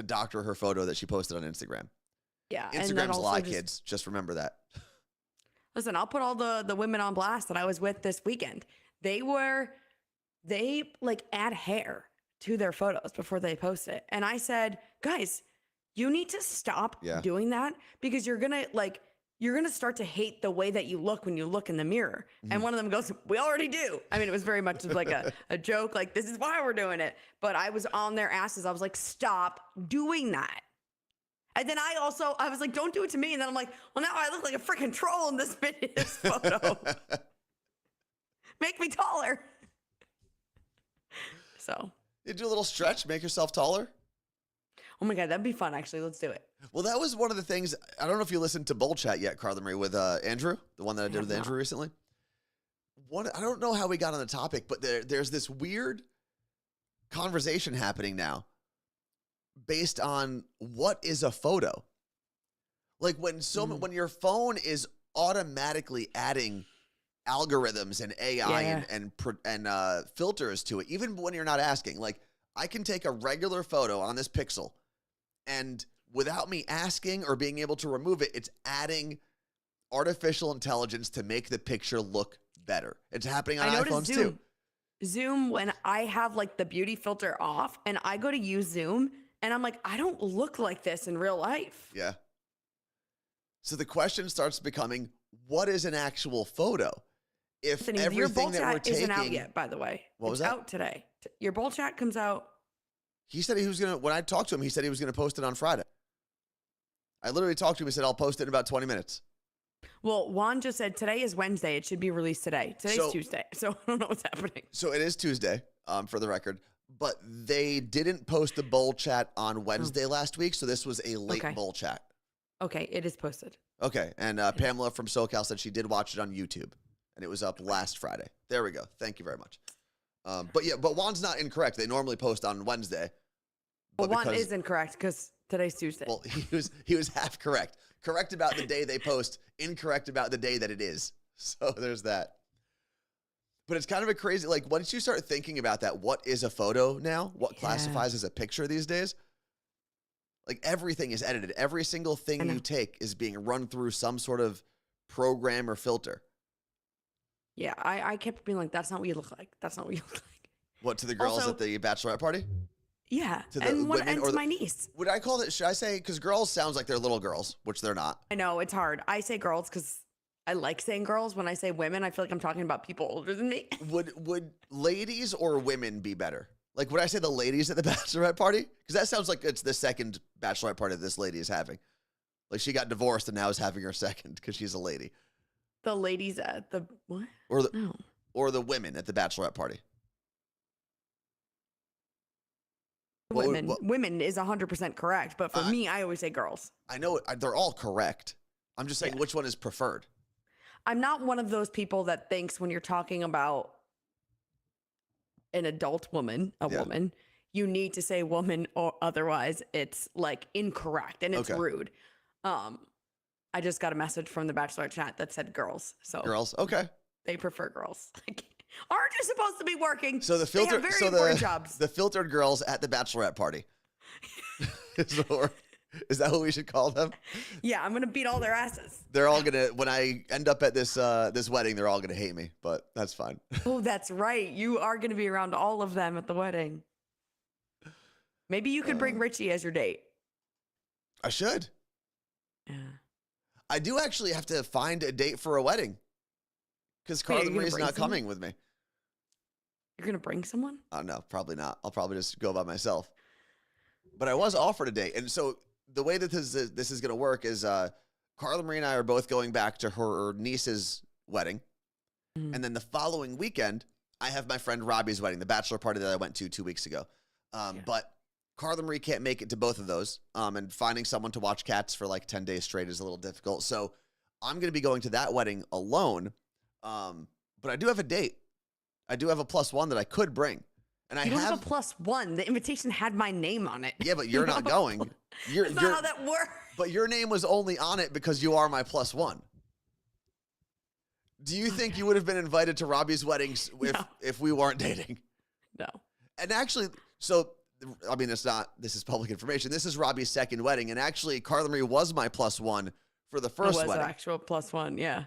A: doctor her photo that she posted on Instagram.
B: Yeah.
A: Instagram's a lie, kids. Just remember that.
B: Listen, I'll put all the women on blast that I was with this weekend. They like add hair to their photos before they post it. And I said, guys, you need to stop doing that because you're going to start to hate the way that you look when you look in the mirror. Mm-hmm. And one of them goes, we already do. I mean, it was very much like a joke, like this is why we're doing it. But I was on their asses. I was like, stop doing that. And then I was like, don't do it to me. And then I'm like, well, now I look like a freaking troll in this photo. Make me taller. So.
A: You do a little stretch, make yourself taller.
B: Oh my God, that'd be fun, actually. Let's do it.
A: Well, that was one of the things. I don't know if you listened to Bull Chat yet, Carla Marie, with Andrew, the one that I did with Andrew recently. I don't know how we got on the topic, but there's this weird conversation happening now based on what is a photo. Like when when your phone is automatically adding algorithms and AI and filters to it, even when you're not asking. Like I can take a regular photo on this Pixel and without me asking or being able to remove it, it's adding artificial intelligence to make the picture look better. It's happening on iPhones too.
B: Zoom, when I have like the beauty filter off and I go to use Zoom and I'm like, I don't look like this in real life.
A: Yeah. So the question starts becoming, what is an actual photo? If everything that we're taking
B: isn't out yet, by the way.
A: What was that?
B: Out today. Your Bull Chat comes out
A: He said he was going to, when I talked to him, he said he was going to post it on Friday. I literally talked to him. He said, I'll post it in about 20 minutes.
B: Well, Juan just said today is Wednesday. It should be released today. Today's Tuesday. So I don't know what's happening.
A: So it is Tuesday, for the record. But they didn't post the bowl chat on Wednesday last week. So this was a late bowl chat.
B: Okay. It is posted.
A: Okay. And Pamela from SoCal said she did watch it on YouTube. And it was up last Friday. There we go. Thank you very much. But Juan's not incorrect. They normally post on Wednesday.
B: But Juan is incorrect because today's Tuesday.
A: Well, he was half correct. Correct about the day they post, incorrect about the day that it is. So there's that. But it's kind of a crazy, like, once you start thinking about that, what is a photo now? What classifies as a picture these days? Like, everything is edited. Every single thing you take is being run through some sort of program or filter.
B: Yeah, I kept being like, that's not what you look like. That's not what you look like.
A: What, to the girls
B: also,
A: at the bachelorette party?
B: Yeah,
A: to the women
B: to my niece.
A: Would I call it, should I say, because girls sounds like they're little girls, which they're not.
B: I know, it's hard. I say girls because I like saying girls. When I say women, I feel like I'm talking about people older than me.
A: Would ladies or women be better? Like, would I say the ladies at the bachelorette party? Because that sounds like it's the second bachelorette party this lady is having. Like, she got divorced and now is having her second because she's a lady.
B: The ladies at the what?
A: Or the women at the bachelorette party.
B: Women is 100% correct, but for me, I always say girls.
A: I know they're all correct. I'm just saying which one is preferred.
B: I'm not one of those people that thinks when you're talking about an adult woman, woman, you need to say woman or otherwise it's like incorrect and it's rude. I just got a message from the Bachelor chat that said girls. So
A: girls, okay. They
B: prefer girls. Aren't you supposed to be working?
A: So the filter,
B: they have very important jobs.
A: The filtered girls at the bachelorette party. Is that what we should call them?
B: Yeah, I'm gonna beat all their asses.
A: They're all gonna. When I end up at this wedding, they're all gonna hate me. But that's fine.
B: Oh, that's right. You are gonna be around all of them at the wedding. Maybe you could bring Richie as your date.
A: I should.
B: Yeah.
A: I do actually have to find a date for a wedding. Because Carla Marie's not coming with me.
B: You're going to bring someone?
A: Oh, no, probably not. I'll probably just go by myself. But I was offered a date. And so the way that this is going to work is Carla Marie and I are both going back to her niece's wedding. Mm-hmm. And then the following weekend, I have my friend Robbie's wedding, the bachelor party that I went to 2 weeks ago. But Carla Marie can't make it to both of those. And finding someone to watch cats for like 10 days straight is a little difficult. So I'm going to be going to that wedding alone. But I do have a date. I do have a +1 that I could bring. And I
B: don't have a +1. The invitation had my name on it.
A: Yeah, but you're not going.
B: That's not how that works.
A: But your name was only on it because you are my +1. Do you think you would have been invited to Robbie's weddings if we weren't dating?
B: No.
A: And actually, so, I mean, this is public information. This is Robbie's second wedding. And actually, Carla Marie was my +1 for the first wedding. It was
B: an actual +1, yeah.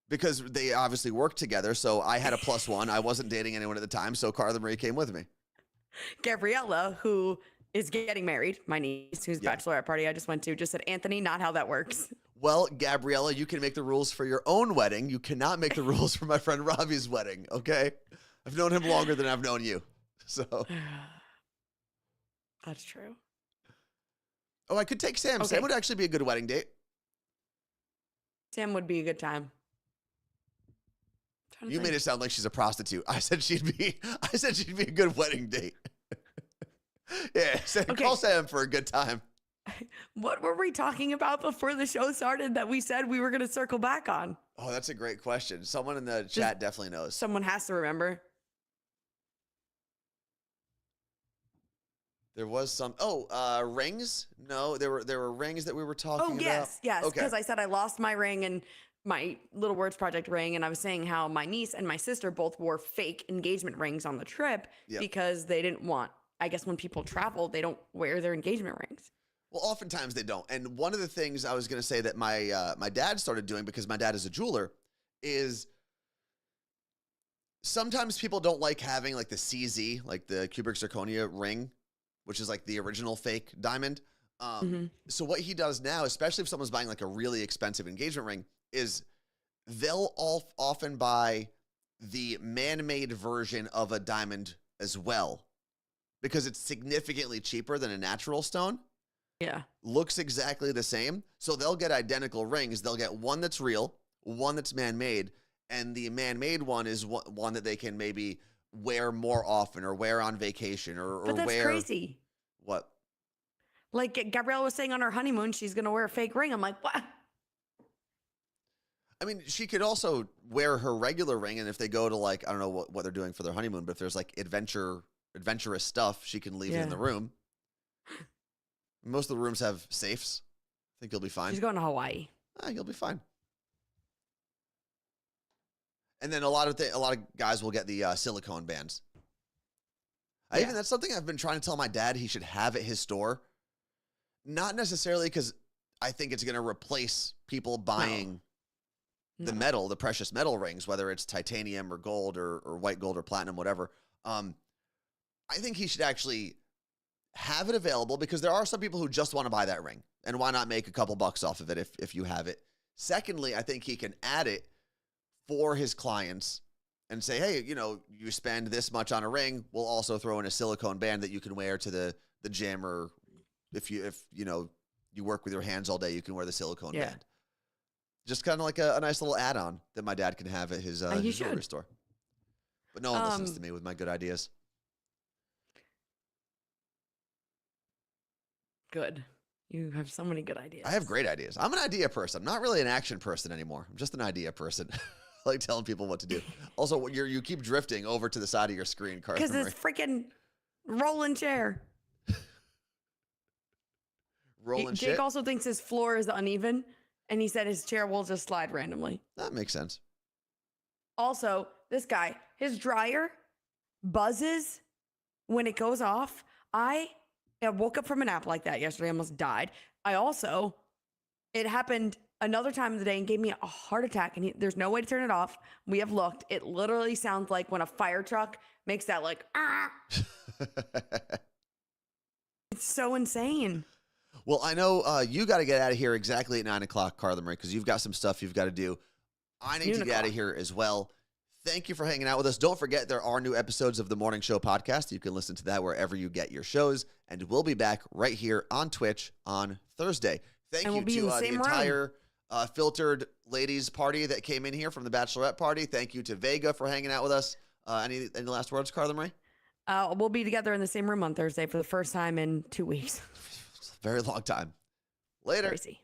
A: Because they obviously worked together, so I had a +1. I wasn't dating anyone at the time, so Carla Marie came with me.
B: Gabriella, who is getting married, my niece, whose bachelorette party I just went to, just said, Anthony, not how that works.
A: Well, Gabriella, you can make the rules for your own wedding. You cannot make the rules for my friend Robbie's wedding, okay? I've known him longer than I've known you, so.
B: That's true.
A: Oh, I could take Sam. Okay. Sam would actually be a good wedding date.
B: Sam would be a good time.
A: You made it sound like she's a prostitute. I said she'd be a good wedding date. Yeah, call Sam for a good time.
B: What were we talking about before the show started that we said we were going to circle back on?
A: Oh, that's a great question. Someone in the chat definitely knows.
B: Someone has to remember.
A: There was some rings? No, there were rings that we were talking about.
B: Yes, because I said I lost my ring and my Little Words Project ring, and I was saying how my niece and my sister both wore fake engagement rings on the trip because they didn't want, I guess when people travel, they don't wear their engagement rings.
A: Well, oftentimes they don't. And one of the things I was going to say that my dad started doing, because my dad is a jeweler, is sometimes people don't like having like the CZ, like the cubic zirconia ring, which is like the original fake diamond. So what he does now, especially if someone's buying like a really expensive engagement ring, is they'll often buy the man-made version of a diamond as well. because it's significantly cheaper than a natural stone.
B: Yeah.
A: Looks exactly the same. So they'll get identical rings. They'll get one that's real, one that's man-made, and the man-made one is one that they can maybe wear more often or wear on vacation or
B: But that's
A: wear.
B: crazy.
A: What?
B: Like Gabrielle was saying on her honeymoon, she's going to wear a fake ring. I'm like, what?
A: I mean, she could also wear her regular ring, and if they go to like, I don't know what they're doing for their honeymoon, but if there's like adventurous stuff, she can leave it in the room. Most of the rooms have safes. I think you'll be fine.
B: She's going to Hawaii.
A: You'll be fine. And then a lot of guys will get the silicone bands. That's something I've been trying to tell my dad he should have at his store. Not necessarily because I think it's going to replace people buying the precious metal rings, whether it's titanium or gold or white gold or platinum, whatever. I think he should actually have it available because there are some people who just want to buy that ring. And why not make a couple bucks off of it if you have it? Secondly, I think he can add it for his clients and say, hey, you spend this much on a ring, we'll also throw in a silicone band that you can wear to the gym, or if you work with your hands all day, you can wear the silicone band. Just kind of like a nice little add-on that my dad can have at his jewelry store. But no one listens to me with my good ideas.
B: Good. You have so many good ideas.
A: I have great ideas. I'm an idea person. I'm not really an action person anymore. I'm just an idea person. I like telling people what to do. Also, you keep drifting over to the side of your screen, Carla Marie.
B: Because it's freaking rolling chair. Jake also thinks his floor is uneven, and he said his chair will just slide randomly.
A: That makes sense.
B: Also, this guy, his dryer buzzes when it goes off. I woke up from a nap like that yesterday, almost died. It happened another time of the day and gave me a heart attack, and there's no way to turn it off. We have looked. It literally sounds like when a fire truck makes that like, ah. It's so insane.
A: Well, I know you got to get out of here exactly at 9 o'clock, Carla Marie, because you've got some stuff you've got to do. I need to get out of here as well. Thank you for hanging out with us. Don't forget, there are new episodes of the Morning Show podcast. You can listen to that wherever you get your shows. And we'll be back right here on Twitch on Thursday. Thank you to the entire filtered ladies party that came in here from the bachelorette party. Thank you to Vega for hanging out with us. Any last words, Carla Marie?
B: We'll be together in the same room on Thursday for the first time in 2 weeks.
A: Very long time. Later.
B: Crazy.